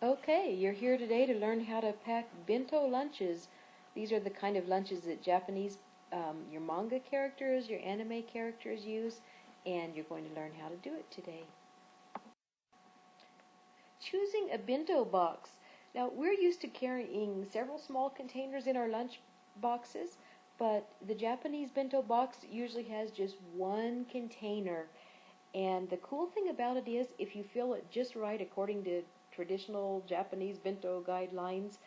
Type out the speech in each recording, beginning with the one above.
Okay, you're here today to learn how to pack bento lunches. These are the kind of lunches that Japanese, your manga characters, your anime characters use, and you're going to learn how to do it today. Choosing a bento box. Now, we're used to carrying several small containers in our lunch boxes, but the Japanese bento box usually has just one container. And the cool thing about it is, if you fill it just right according to traditional Japanese bento guidelines,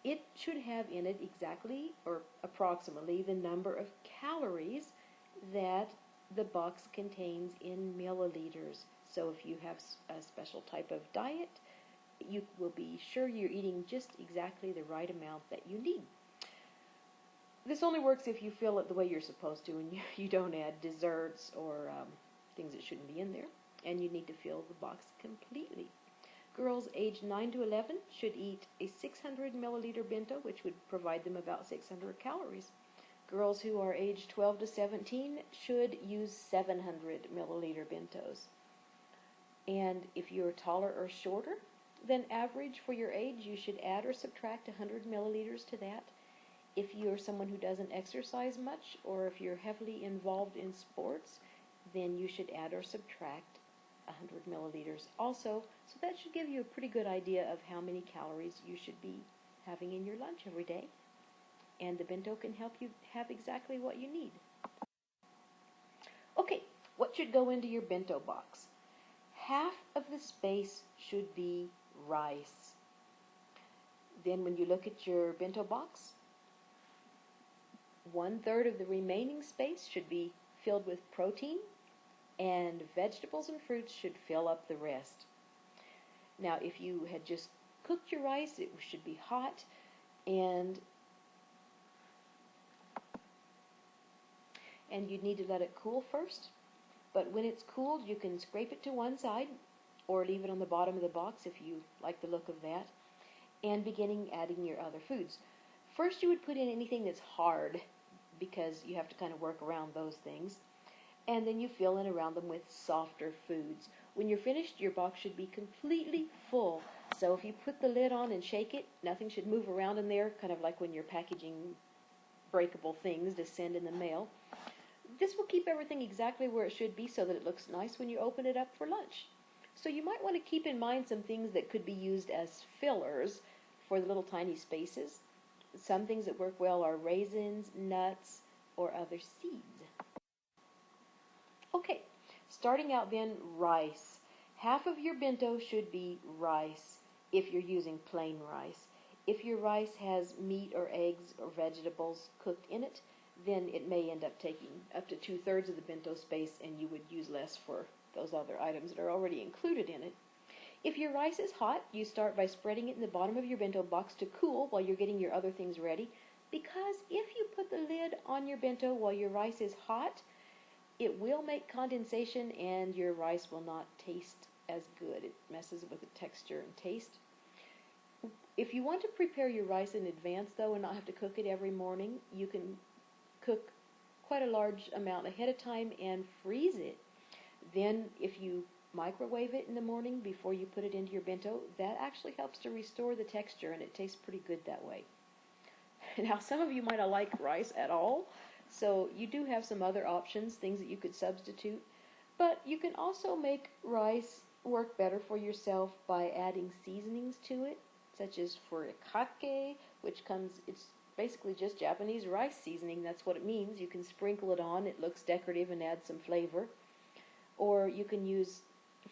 it should have in it exactly or approximately the number of calories that the box contains in milliliters. So if you have a special type of diet, you will be sure you're eating just exactly the right amount that you need. This only works if you fill it the way you're supposed to and you don't add desserts or things that shouldn't be in there, and you need to fill the box completely. Girls aged 9 to 11 should eat a 600 milliliter bento, which would provide them about 600 calories. Girls who are aged 12 to 17 should use 700 milliliter bentos. And if you're taller or shorter than average for your age, you should add or subtract 100 milliliters to that. If you're someone who doesn't exercise much, or if you're heavily involved in sports, then you should add or subtract 100 milliliters also. So that should give you a pretty good idea of how many calories you should be having in your lunch every day. And the bento can help you have exactly what you need. Okay, what should go into your bento box? Half of the space should be rice. Then when you look at your bento box, 1/3 of the remaining space should be filled with protein, and vegetables and fruits should fill up the rest. Now, if you had just cooked your rice, it should be hot, and you'd need to let it cool first. But when it's cooled, you can scrape it to one side or leave it on the bottom of the box if you like the look of that, and beginning adding your other foods. First, you would put in anything that's hard because you have to kind of work around those things. And then you fill in around them with softer foods. When you're finished, your box should be completely full. So if you put the lid on and shake it, nothing should move around in there, kind of like when you're packaging breakable things to send in the mail. This will keep everything exactly where it should be so that it looks nice when you open it up for lunch. So you might want to keep in mind some things that could be used as fillers for the little tiny spaces. Some things that work well are raisins, nuts, or other seeds. Okay, starting out then, rice. Half of your bento should be rice if you're using plain rice. If your rice has meat or eggs or vegetables cooked in it, then it may end up taking up to 2/3 of the bento space, and you would use less for those other items that are already included in it. If your rice is hot, you start by spreading it in the bottom of your bento box to cool while you're getting your other things ready, because if you put the lid on your bento while your rice is hot, it will make condensation and your rice will not taste as good. It messes with the texture and taste. If you want to prepare your rice in advance, though, and not have to cook it every morning, you can cook quite a large amount ahead of time and freeze it. Then if you microwave it in the morning before you put it into your bento, that actually helps to restore the texture, and it tastes pretty good that way. Now, some of you might not like rice at all, so you do have some other options, things that you could substitute. But you can also make rice work better for yourself by adding seasonings to it, such as furikake, it's basically just Japanese rice seasoning. That's what it means. You can sprinkle it on. It looks decorative and adds some flavor. Or you can use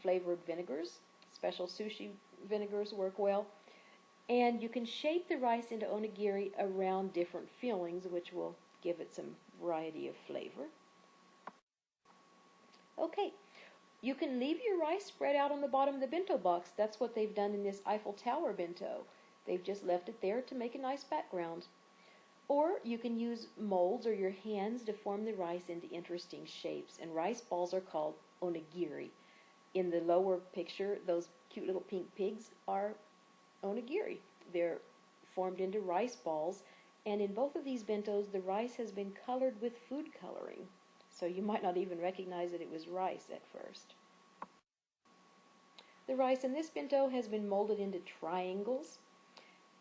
flavored vinegars. Special sushi vinegars work well. And you can shape the rice into onigiri around different fillings, which will give it some variety of flavor. Okay, you can leave your rice spread out on the bottom of the bento box. That's what they've done in this Eiffel Tower bento. They've just left it there to make a nice background. Or you can use molds or your hands to form the rice into interesting shapes. And rice balls are called onigiri. In the lower picture, those cute little pink pigs are onigiri. They're formed into rice balls. And in both of these bentos, the rice has been colored with food coloring. So you might not even recognize that it was rice at first. The rice in this bento has been molded into triangles.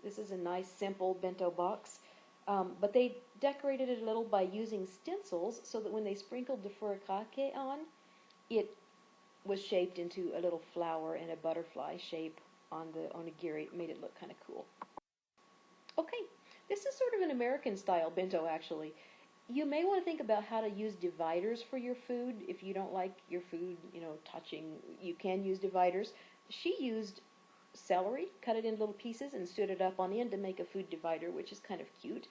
This is a nice, simple bento box. But they decorated it a little by using stencils so that when they sprinkled the furikake on, it was shaped into a little flower and a butterfly shape on the onigiri. It made it look kind of cool. Okay, this is sort of an American style bento actually. You may want to think about how to use dividers for your food. If you don't like your food, touching, you can use dividers. She used celery, cut it into little pieces, and stood it up on end to make a food divider, which is kind of cute.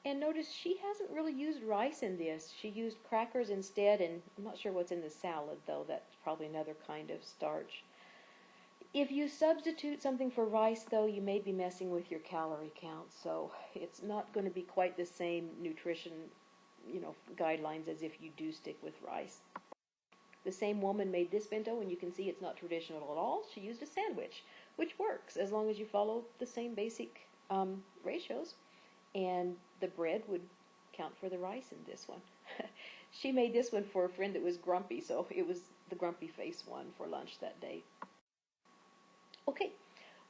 And notice she hasn't really used rice in this. She used crackers instead, and I'm not sure what's in the salad, though. That's probably another kind of starch. If you substitute something for rice, though, you may be messing with your calorie count, so it's not going to be quite the same nutrition guidelines as if you do stick with rice. The same woman made this bento, and you can see it's not traditional at all. She used a sandwich, which works as long as you follow the same basic ratios, and the bread would count for the rice in this one. She made this one for a friend that was grumpy, so it was the grumpy face one for lunch that day. Okay,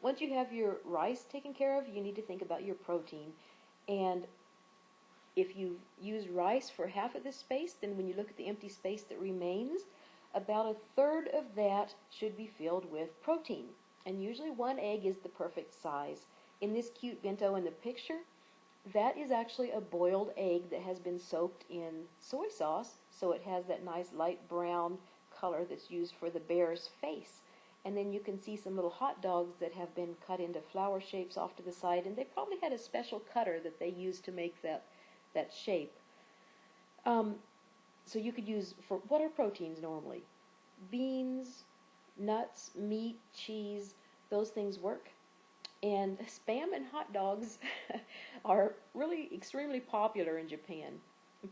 once you have your rice taken care of, you need to think about your protein. And if you've used rice for half of this space, then when you look at the empty space that remains, about a third of that should be filled with protein. And usually 1 egg is the perfect size. In this cute bento in the picture, that is actually a boiled egg that has been soaked in soy sauce, so it has that nice light brown color that's used for the bear's face. And then you can see some little hot dogs that have been cut into flower shapes off to the side, and they probably had a special cutter that they used to make that shape. So you could use, for what are proteins normally? Beans, nuts, meat, cheese, those things work. And Spam and hot dogs are really extremely popular in Japan,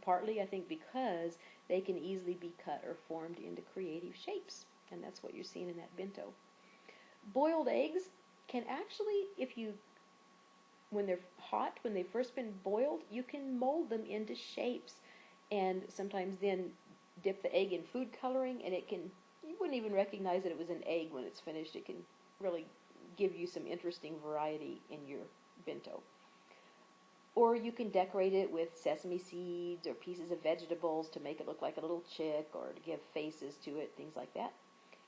partly I think because they can easily be cut or formed into creative shapes, and that's what you're seeing in that bento. Boiled eggs can actually, when they're hot, when they've first been boiled, you can mold them into shapes, and sometimes then dip the egg in food coloring, and you wouldn't even recognize that it was an egg when it's finished. It can really give you some interesting variety in your bento. Or you can decorate it with sesame seeds or pieces of vegetables to make it look like a little chick, or to give faces to it, things like that.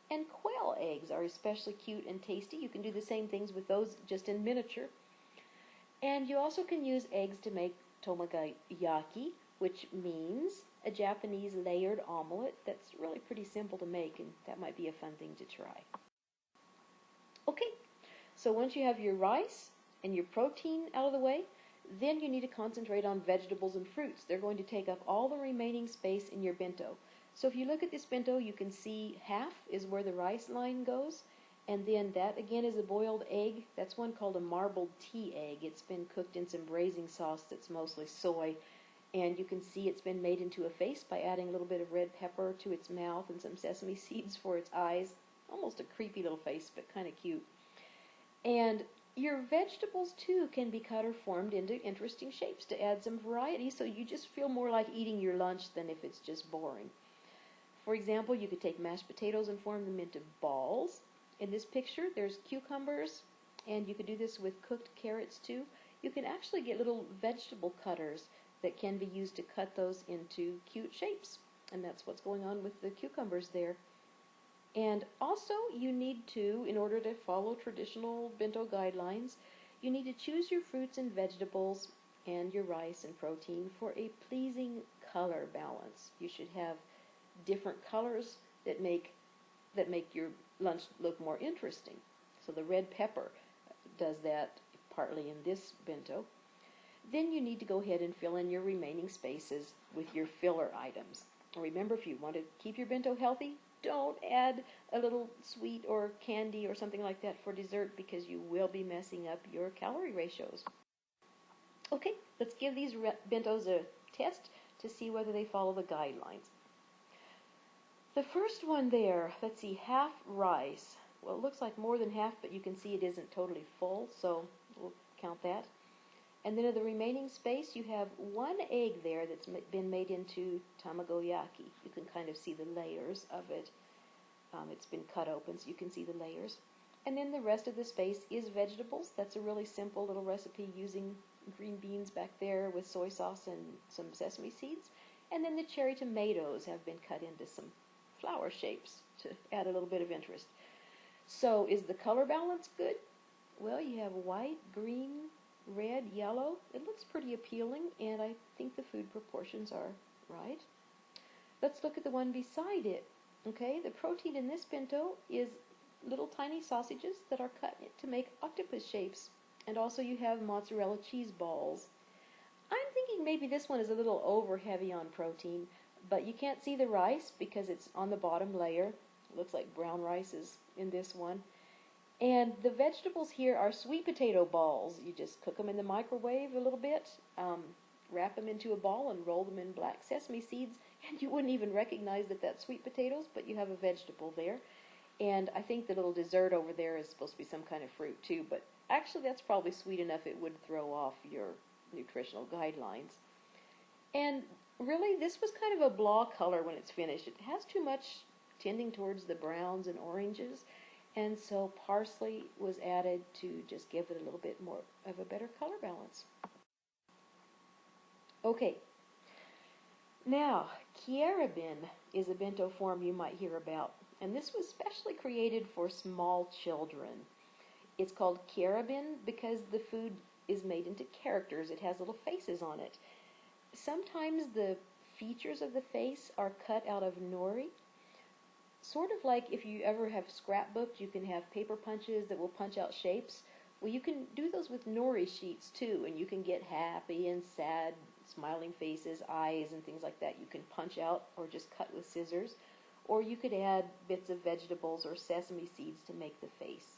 And quail eggs are especially cute and tasty. You can do the same things with those, just in miniature. And you also can use eggs to make tomagayaki, which means a Japanese layered omelet that's really pretty simple to make, and that might be a fun thing to try. Okay, so once you have your rice and your protein out of the way, then you need to concentrate on vegetables and fruits. They're going to take up all the remaining space in your bento. So if you look at this bento, you can see half is where the rice line goes, and then that again is a boiled egg. That's one called a marbled tea egg. It's been cooked in some braising sauce that's mostly soy, and you can see it's been made into a face by adding a little bit of red pepper to its mouth and some sesame seeds for its eyes. Almost a creepy little face, but kind of cute. And your vegetables, too, can be cut or formed into interesting shapes to add some variety, so you just feel more like eating your lunch than if it's just boring. For example, you could take mashed potatoes and form them into balls. In this picture, there's cucumbers, and you could do this with cooked carrots, too. You can actually get little vegetable cutters that can be used to cut those into cute shapes, and that's what's going on with the cucumbers there. And also, you need to, in order to follow traditional bento guidelines, you need to choose your fruits and vegetables and your rice and protein for a pleasing color balance. You should have different colors that make your lunch look more interesting. So the red pepper does that partly in this bento. Then you need to go ahead and fill in your remaining spaces with your filler items. Remember, if you want to keep your bento healthy, don't add a little sweet or candy or something like that for dessert, because you will be messing up your calorie ratios. Okay, let's give these bentos a test to see whether they follow the guidelines. The first one there, let's see, half rice. Well, it looks like more than half, but you can see it isn't totally full, so we'll count that. And then in the remaining space, you have 1 egg there that's been made into tamagoyaki. You can kind of see the layers of it. It's been cut open so you can see the layers. And then the rest of the space is vegetables. That's a really simple little recipe using green beans back there with soy sauce and some sesame seeds. And then the cherry tomatoes have been cut into some flower shapes to add a little bit of interest. So is the color balance good? Well, you have white, green, red, yellow. It looks pretty appealing, and I think the food proportions are right. Let's look at the one beside it. Okay, the protein in this bento is little tiny sausages that are cut to make octopus shapes. And also you have mozzarella cheese balls. I'm thinking maybe this one is a little over heavy on protein, but you can't see the rice because it's on the bottom layer. It looks like brown rice is in this one. And the vegetables here are sweet potato balls. You just cook them in the microwave a little bit, wrap them into a ball and roll them in black sesame seeds, and you wouldn't even recognize that that's sweet potatoes, but you have a vegetable there. And I think the little dessert over there is supposed to be some kind of fruit too, but actually that's probably sweet enough it would throw off your nutritional guidelines. And really, this was kind of a blah color when it's finished. It has too much tending towards the browns and oranges, and so parsley was added to just give it a little bit more of a better color balance. Okay, now charaben is a bento form you might hear about, and this was specially created for small children. It's called charaben because the food is made into characters. It has little faces on it. Sometimes the features of the face are cut out of nori. Sort of like if you ever have scrapbooked, you can have paper punches that will punch out shapes. Well, you can do those with nori sheets too, and you can get happy and sad, smiling faces, eyes, and things like that. You can punch out or just cut with scissors. Or you could add bits of vegetables or sesame seeds to make the face.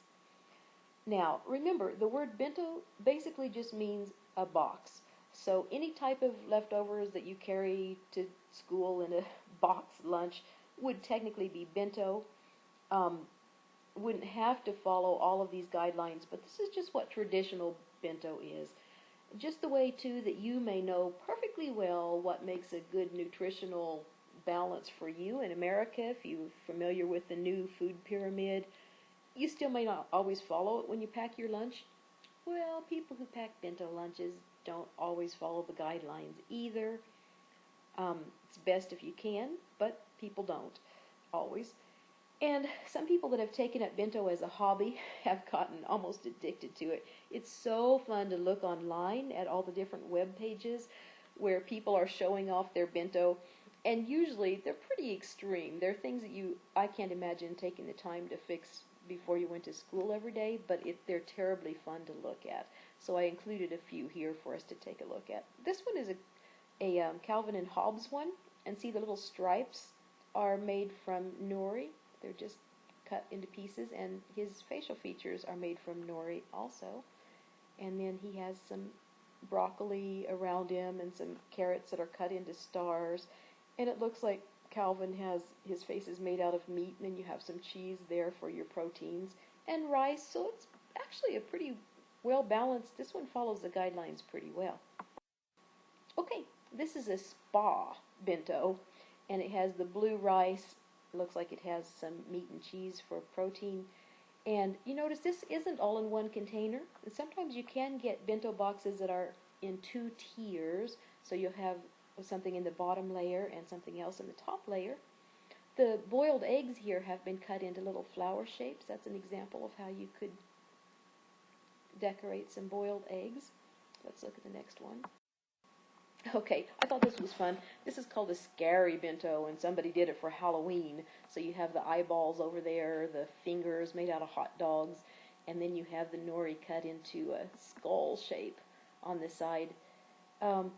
Now, remember, the word bento basically just means a box. So any type of leftovers that you carry to school in a box lunch would technically be bento. Wouldn't have to follow all of these guidelines, but this is just what traditional bento is. Just the way, too, that you may know perfectly well what makes a good nutritional balance for you in America. If you're familiar with the new food pyramid, you still may not always follow it when you pack your lunch. Well, people who pack bento lunches don't always follow the guidelines either. It's best if you can, but people don't always. And some people that have taken up bento as a hobby have gotten almost addicted to it. It's so fun to look online at all the different web pages where people are showing off their bento, and usually they're pretty extreme. They're things that I can't imagine taking the time to fix before you went to school every day, but they're terribly fun to look at. So I included a few here for us to take a look at. This one is a Calvin and Hobbes one, and see the little stripes are made from nori. They're just cut into pieces, and his facial features are made from nori also. And then he has some broccoli around him and some carrots that are cut into stars. And it looks like Calvin has his face is made out of meat, and then you have some cheese there for your proteins, and rice. So it's actually a pretty well balanced. This one follows the guidelines pretty well. Okay, this is a spa bento, and it has the blue rice. It looks like it has some meat and cheese for protein. And you notice this isn't all in one container. And sometimes you can get bento boxes that are in two tiers, so you'll have something in the bottom layer and something else in the top layer. The boiled eggs here have been cut into little flower shapes. That's an example of how you could decorate some boiled eggs. Let's look at the next one. Okay, I thought this was fun. This is called a scary bento, and somebody did it for Halloween. So you have the eyeballs over there, the fingers made out of hot dogs, and then you have the nori cut into a skull shape on the side.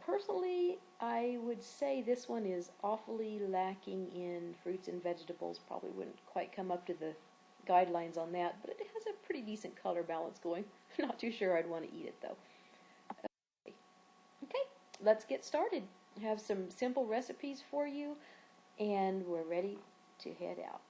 Personally, I would say this one is awfully lacking in fruits and vegetables. Probably wouldn't quite come up to the guidelines on that, but it has a pretty decent color balance going. Not too sure I'd want to eat it, though. Okay, let's get started. I have some simple recipes for you, and we're ready to head out.